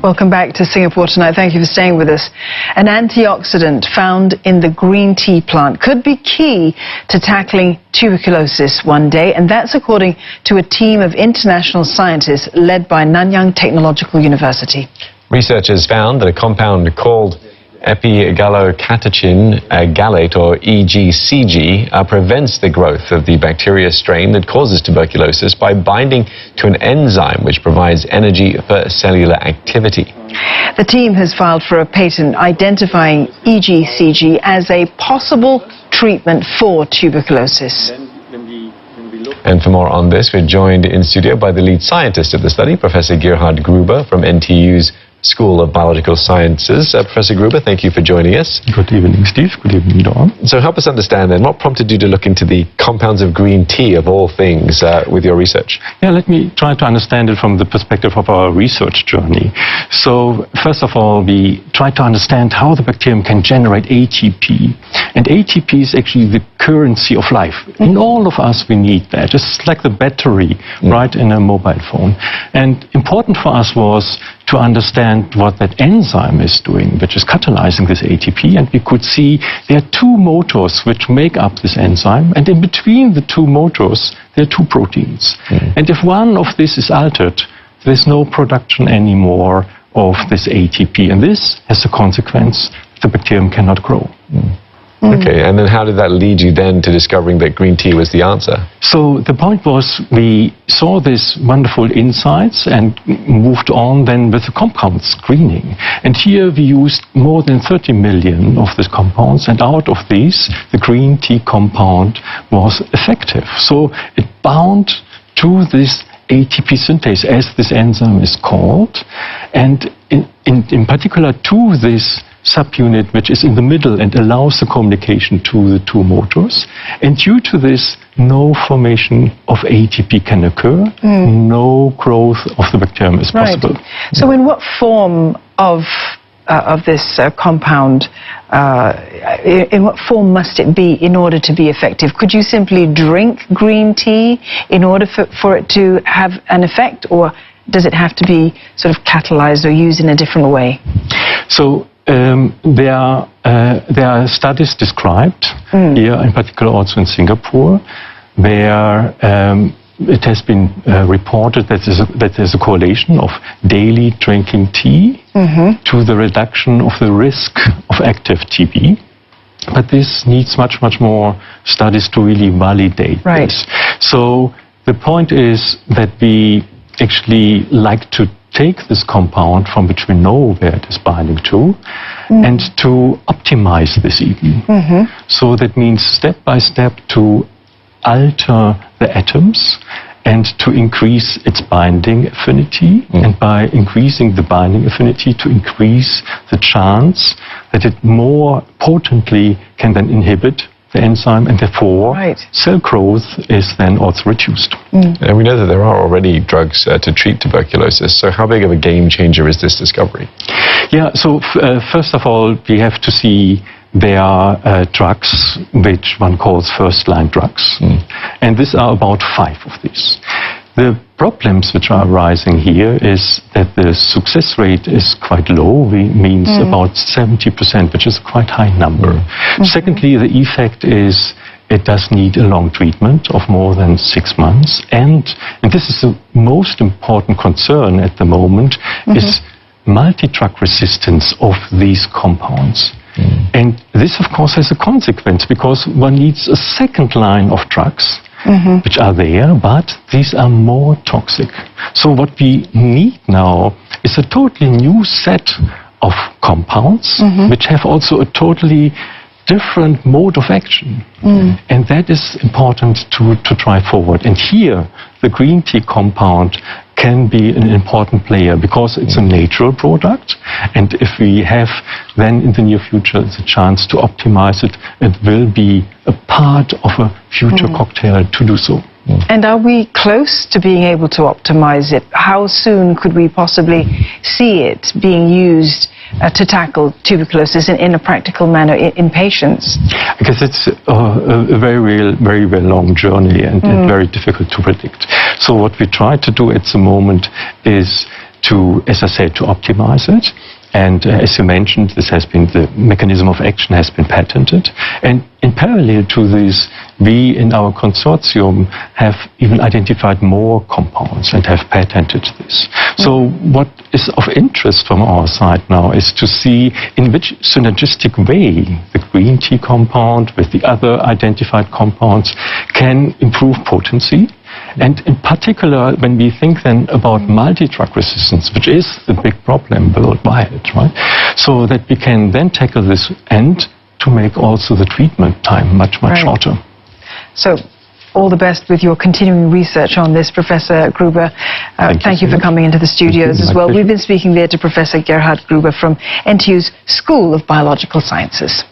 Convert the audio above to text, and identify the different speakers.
Speaker 1: Welcome back to Singapore Tonight. Thank you for staying with us. An antioxidant found in the green tea plant could be key to tackling tuberculosis one day, and that's according to a team of international scientists led by Nanyang Technological University.
Speaker 2: Researchers found that a compound called epigallocatechin gallate, or EGCG, prevents the growth of the bacteria strain that causes tuberculosis by binding to an enzyme which provides energy for cellular activity.
Speaker 1: The team has filed for a patent identifying EGCG as a possible treatment for tuberculosis.
Speaker 2: And for more on this, we're joined in studio by the lead scientist of the study, Professor Gerhard Gruber from NTU's School of Biological Sciences. Professor Gruber, thank you for joining us.
Speaker 3: Good evening, Steve. Good evening, Dawn.
Speaker 2: So help us understand then, what prompted you to look into the compounds of green tea, of all things, with your research?
Speaker 3: Yeah, let me try to understand it from the perspective of our research journey. So, first of all, we try to understand how the bacterium can generate ATP. And ATP is actually the currency of life. In all of us, we need that. It's like the battery, right, in a mobile phone. And important for us was to understand what that enzyme is doing, which is catalyzing this ATP, and we could see there are two motors which make up this enzyme, and in between the two motors there are two proteins. And if one of these is altered, there's no production anymore of this ATP, and this has a consequence: the bacterium cannot grow.
Speaker 2: Okay, and then how did that lead you then to discovering that green tea was the answer?
Speaker 3: So the point was, we saw these wonderful insights and moved on then with the compound screening. And here we used more than 30 million of these compounds, and out of these, the green tea compound was effective. So it bound to this ATP synthase, as this enzyme is called, and in particular to this subunit which is in the middle and allows the communication to the two motors. And due to this, no formation of ATP can occur, no growth of the bacterium is possible.
Speaker 1: Right. So in what form of this compound, in what form must it be in order to be effective? Could you simply drink green tea in order for it to have an effect, or does it have to be sort of catalyzed or used in a different way?
Speaker 3: So there are studies described here, in particular also in Singapore, where it has been reported that there's a correlation of daily drinking tea to the reduction of the risk of active TB. But this needs much more studies to really validate this. So the point is that we actually like to take this compound, from which we know where it is binding to, and to optimize this even. So that means step by step to alter the atoms and to increase its binding affinity, and by increasing the binding affinity to increase the chance that it more potently can then inhibit the enzyme, and therefore cell growth is then also reduced.
Speaker 2: And we know that there are already drugs to treat tuberculosis, so how big of a game changer is this discovery?
Speaker 3: Yeah, so first of all, we have to see there are drugs which one calls first-line drugs, and these are about 5 of these. The problems which are arising here is that the success rate is quite low, means about 70%, which is a quite high number. Secondly, the effect is it does need a long treatment of more than 6 months, and this is the most important concern at the moment, is multi-drug resistance of these compounds. And this, of course, has a consequence, because one needs a second line of drugs which are there, but these are more toxic. So what we need now is a totally new set of compounds which have also a totally different mode of action. And that is important to drive forward. And here, the green tea compound can be an important player, because it's a natural product, and if we have then in the near future the chance to optimize it, it will be a part of a future cocktail to do so.
Speaker 1: And are we close to being able to optimize it? How soon could we possibly see it being used to tackle tuberculosis in a practical manner in patients?
Speaker 3: Because it's a very long journey and very difficult to predict. So what we try to do at the moment is to, as I said, to optimize it. And as you mentioned, the mechanism of action has been patented. And in parallel to this, we in our consortium have even identified more compounds and have patented this. So what is of interest from our side now is to see in which synergistic way the green tea compound with the other identified compounds can improve potency. And in particular, when we think then about multi-drug resistance, which is the big problem worldwide, right? So that we can then tackle this and to make also the treatment time much shorter.
Speaker 1: So all the best with your continuing research on this, Professor Gruber. Thank you for coming into the studios as well. We've been speaking there to Professor Gerhard Gruber from NTU's School of Biological Sciences.